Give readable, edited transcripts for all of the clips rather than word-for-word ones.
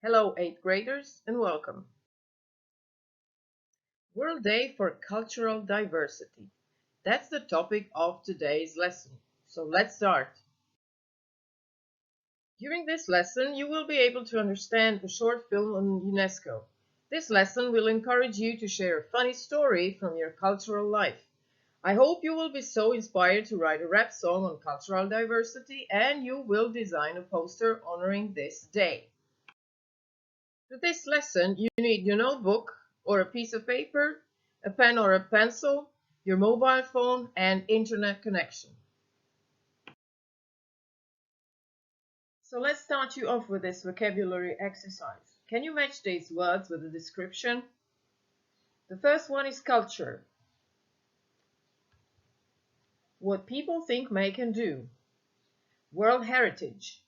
Hello, 8th graders, and welcome. World Day for Cultural Diversity. That's the topic of today's lesson. So let's start. During this lesson, you will be able to understand a short film on UNESCO. This lesson will encourage you to share a funny story from your cultural life. I hope you will be so inspired to write a rap song on cultural diversity and you will design a poster honoring this day. For this lesson, you need your notebook or a piece of paper, a pen or a pencil, your mobile phone, and internet connection. So let's start you off with this vocabulary exercise. Can you match these words with a description? The first one is culture. What people think, make, and do. World heritage.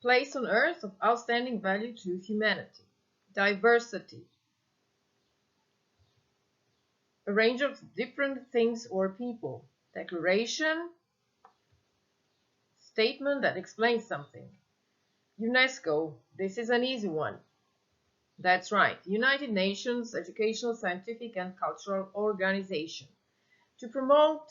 Place on earth of outstanding value to humanity. Diversity. A range of different things or people. Declaration. Statement that explains something. UNESCO, this is an easy one. That's right, United Nations Educational, Scientific and Cultural Organization. To promote,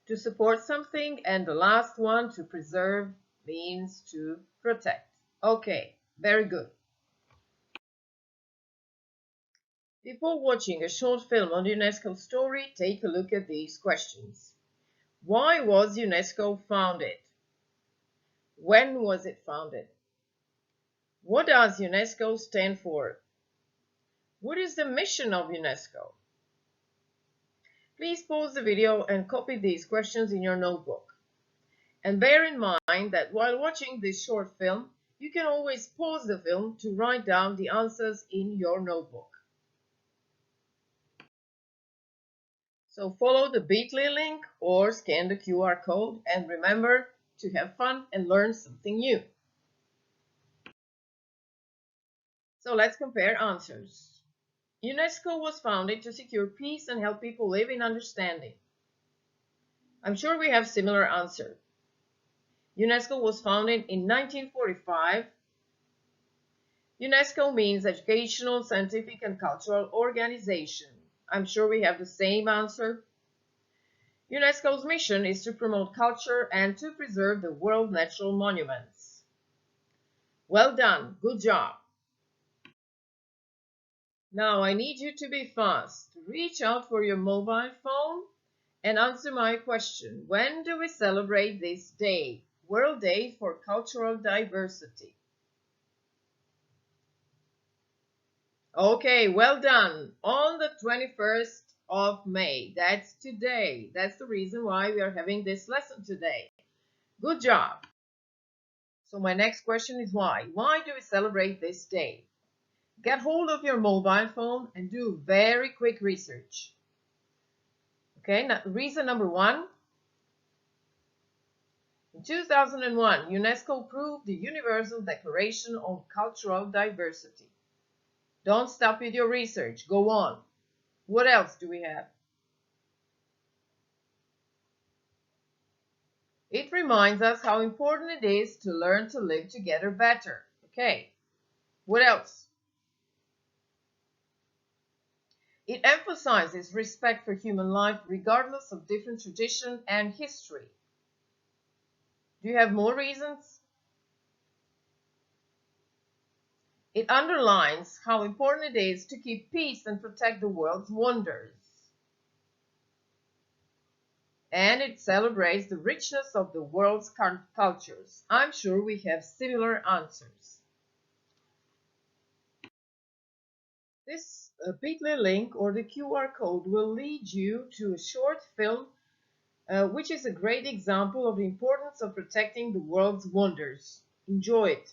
to support something, and the last one, to preserve, means to protect. Okay, very good. Before watching a short film on the UNESCO story, take a look at these questions. Why was UNESCO founded? When was it founded? What does UNESCO stand for? What is the mission of UNESCO? Please pause the video and copy these questions in your notebook. And bear in mind that while watching this short film, you can always pause the film to write down the answers in your notebook. So follow the bit.ly link or scan the QR code and remember to have fun and learn something new. So let's compare answers. UNESCO was founded to secure peace and help people live in understanding. I'm sure we have similar answer. UNESCO was founded in 1945. UNESCO means Educational, Scientific and Cultural Organization. I'm sure we have the same answer. UNESCO's mission is to promote culture and to preserve the world natural monuments. Well done, good job. Now I need you to be fast. Reach out for your mobile phone and answer my question. When do we celebrate this day? World Day for Cultural Diversity. Okay, well done. On the 21st of May. That's today. That's the reason why we are having this lesson today. Good job. So my next question is why? Why do we celebrate this day? Get hold of your mobile phone and do very quick research. Okay, now, reason number one. In 2001, UNESCO approved the Universal Declaration on Cultural Diversity. Don't stop with your research. Go on. What else do we have? It reminds us how important it is to learn to live together better. Okay. What else? It emphasizes respect for human life regardless of different tradition and history. Do you have more reasons? It underlines how important it is to keep peace and protect the world's wonders. And it celebrates the richness of the world's cultures. I'm sure we have similar answers. This bit.ly link or the QR code will lead you to a short film which is a great example of the importance of protecting the world's wonders. Enjoy it.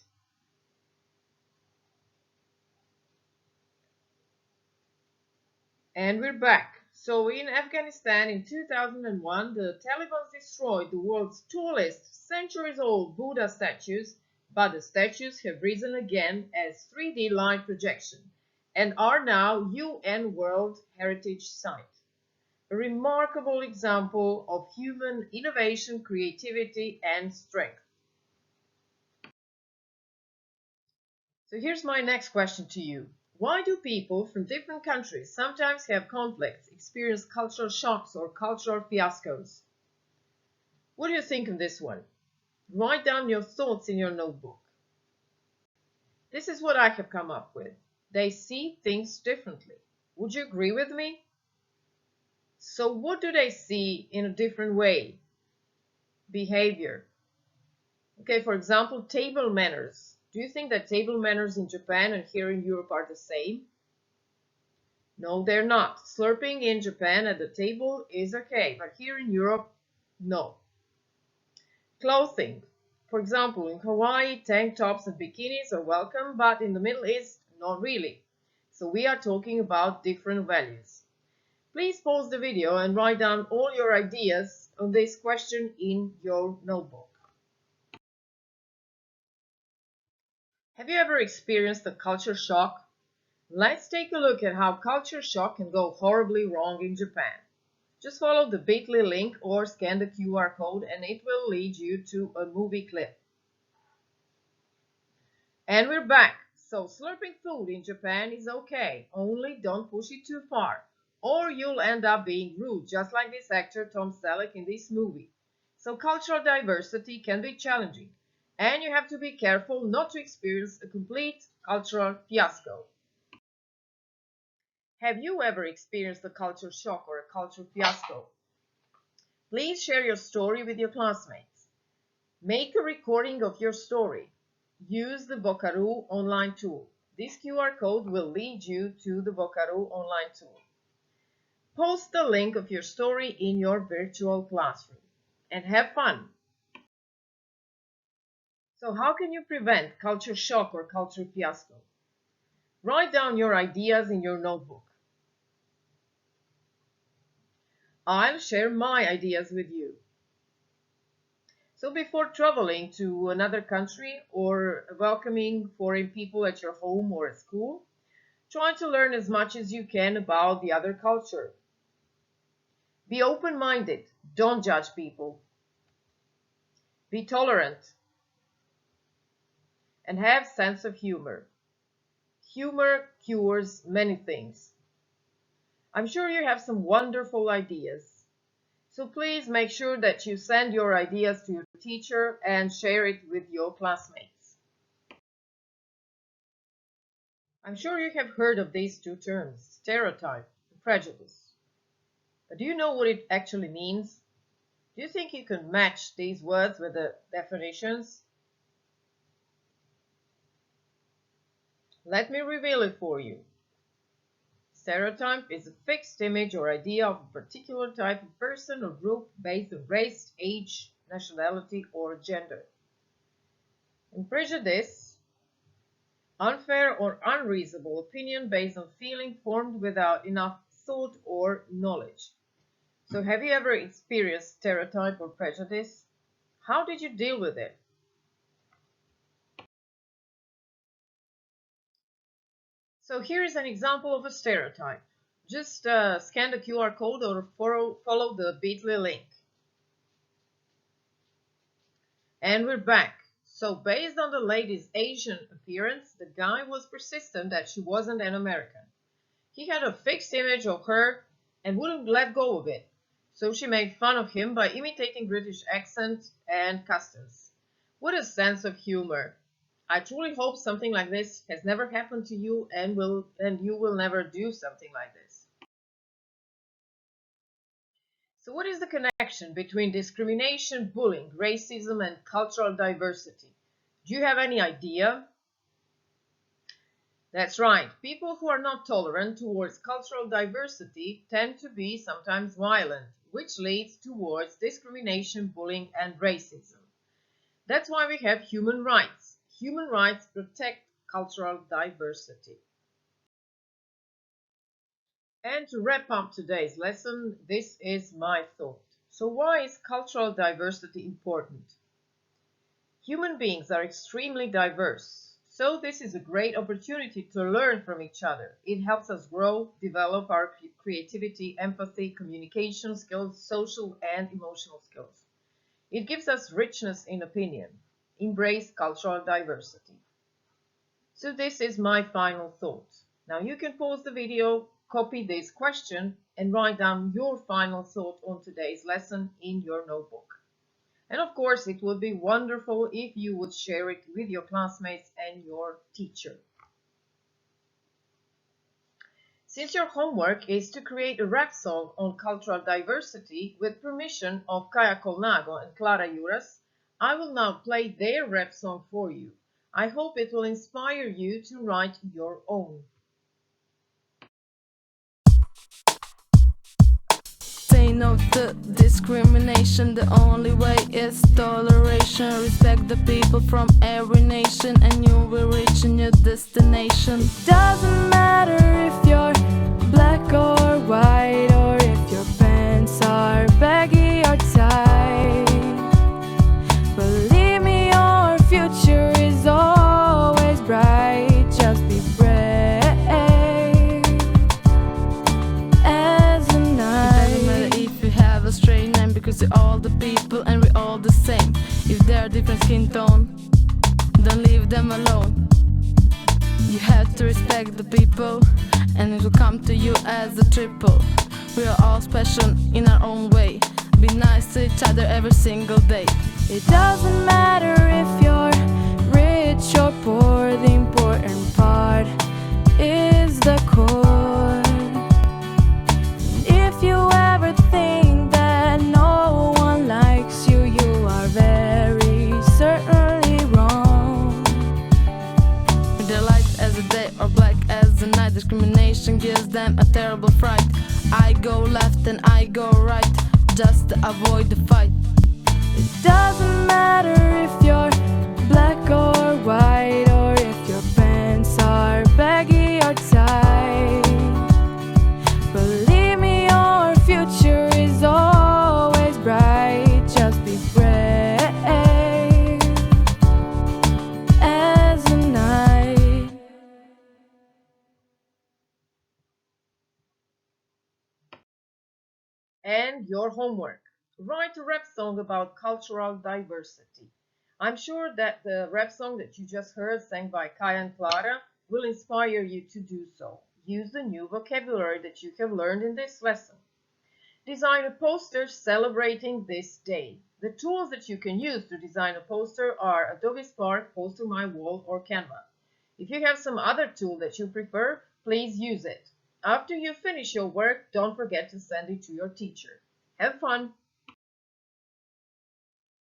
And we're back. So in Afghanistan in 2001, the Taliban destroyed the world's tallest, centuries-old Buddha statues, but the statues have risen again as 3D light projection and are now UN World Heritage Site. A remarkable example of human innovation, creativity, and strength. So here's my next question to you. Why do people from different countries sometimes have conflicts, experience cultural shocks, or cultural fiascos? What do you think of this one? Write down your thoughts in your notebook. This is what I have come up with. They see things differently. Would you agree with me? So what do they see in a different way? Behavior. Okay, for example, table manners. Do you think that table manners in Japan and here in Europe are the same? No, they're not. Slurping in Japan at the table is okay, but here in Europe, no. Clothing. For example, in Hawaii, tank tops and bikinis are welcome, but in the Middle East, not really. So we are talking about different values. Please pause the video and write down all your ideas on this question in your notebook. Have you ever experienced a culture shock? Let's take a look at how culture shock can go horribly wrong in Japan. Just follow the bit.ly link or scan the QR code and it will lead you to a movie clip. And we're back. So slurping food in Japan is okay, only don't push it too far, or you'll end up being rude, just like this actor Tom Selleck in this movie. So cultural diversity can be challenging, and you have to be careful not to experience a complete cultural fiasco. Have you ever experienced a culture shock or a culture fiasco? Please share your story with your classmates. Make a recording of your story. Use the Vocaroo online tool. This QR code will lead you to the Vocaroo online tool. Post the link of your story in your virtual classroom and have fun. So how can you prevent culture shock or culture fiasco? Write down your ideas in your notebook. I'll share my ideas with you. So before traveling to another country or welcoming foreign people at your home or at school, try to learn as much as you can about the other culture. Be open-minded. Don't judge people. Be tolerant. And have sense of humor. Humor cures many things. I'm sure you have some wonderful ideas. So please make sure that you send your ideas to your teacher and share it with your classmates. I'm sure you have heard of these two terms, stereotype and prejudice. But do you know what it actually means? Do you think you can match these words with the definitions? Let me reveal it for you. Stereotype is a fixed image or idea of a particular type of person or group based on race, age, nationality, or gender. And prejudice, unfair or unreasonable opinion based on feeling formed without enough thought or knowledge. So have you ever experienced stereotype or prejudice? How did you deal with it? So here is an example of a stereotype. Just scan the QR code or follow the bit.ly link. And we're back. So based on the lady's Asian appearance, the guy was persistent that she wasn't an American. He had a fixed image of her and wouldn't let go of it. So she made fun of him by imitating British accent and customs. What a sense of humor. I truly hope something like this has never happened to you and you will never do something like this. So what is the connection between discrimination, bullying, racism, and cultural diversity? Do you have any idea? That's right. People who are not tolerant towards cultural diversity tend to be sometimes violent, which leads towards discrimination, bullying, and racism. That's why we have human rights. Human rights protect cultural diversity. And to wrap up today's lesson, this is my thought. So why is cultural diversity important? Human beings are extremely diverse, so this is a great opportunity to learn from each other. It helps us grow, develop our creativity, empathy, communication skills, social and emotional skills. It gives us richness in opinion. Embrace cultural diversity. So this is my final thought. Now you can pause the video, copy this question, and write down your final thought on today's lesson in your notebook. And of course, it would be wonderful if you would share it with your classmates and your teacher. Since your homework is to create a rap song on cultural diversity with permission of Kaja Colnago and Clara Juras, I will now play their rap song for you. I hope it will inspire you to write your own. Say no to discrimination, the only way is toleration. Respect the people from every nation and you will reach a new destination. It doesn't matter if you're black or white, or if your pants are baggy or tight. Believe me, your future is always bright. Just be brave as a night. It doesn't matter if you have a strange name, because we're all the people and we're all the same. If they're different skin tone, don't leave them alone. You have to respect the people, and it will come to you as a triple. We are all special in our own way. Be nice to each other every single day. It doesn't matter if you're rich or poor, the important part is the core. If you ever think that no one likes you, you are very certainly wrong. They're light as a day or black as the night. Discrimination gives them a terrible fright. I go left and I go right, just to avoid the fight. It doesn't matter if you're black or white, or if your pants are baggy or tight. Believe me, your future is always bright. Just be brave as a night. And your homework. Write a rap song about cultural diversity. I'm sure that the rap song that you just heard sang by Kaja and Clara will inspire you to do so. Use the new vocabulary that you have learned in this lesson. Design a poster celebrating this day. The tools that you can use to design a poster are Adobe Spark, Poster My Wall, or Canva. If you have some other tool that you prefer, please use it. After you finish your work, don't forget to send it to your teacher. Have fun!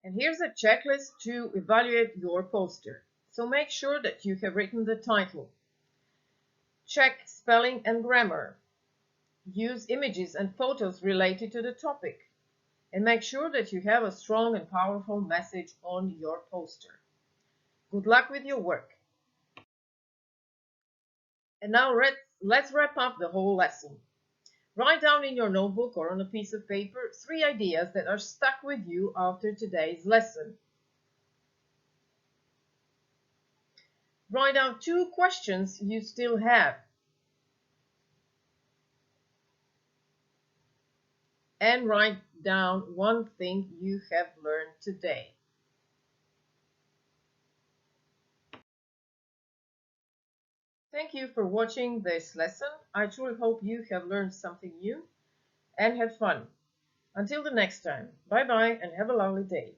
And here's a checklist to evaluate your poster. So make sure that you have written the title. Check spelling and grammar. Use images and photos related to the topic. And make sure that you have a strong and powerful message on your poster. Good luck with your work. And now let's wrap up the whole lesson. Write down in your notebook or on a piece of paper 3 ideas that are stuck with you after today's lesson. Write down 2 questions you still have. And write down 1 thing you have learned today. Thank you for watching this lesson. I truly hope you have learned something new and had fun. Until the next time, bye bye and have a lovely day.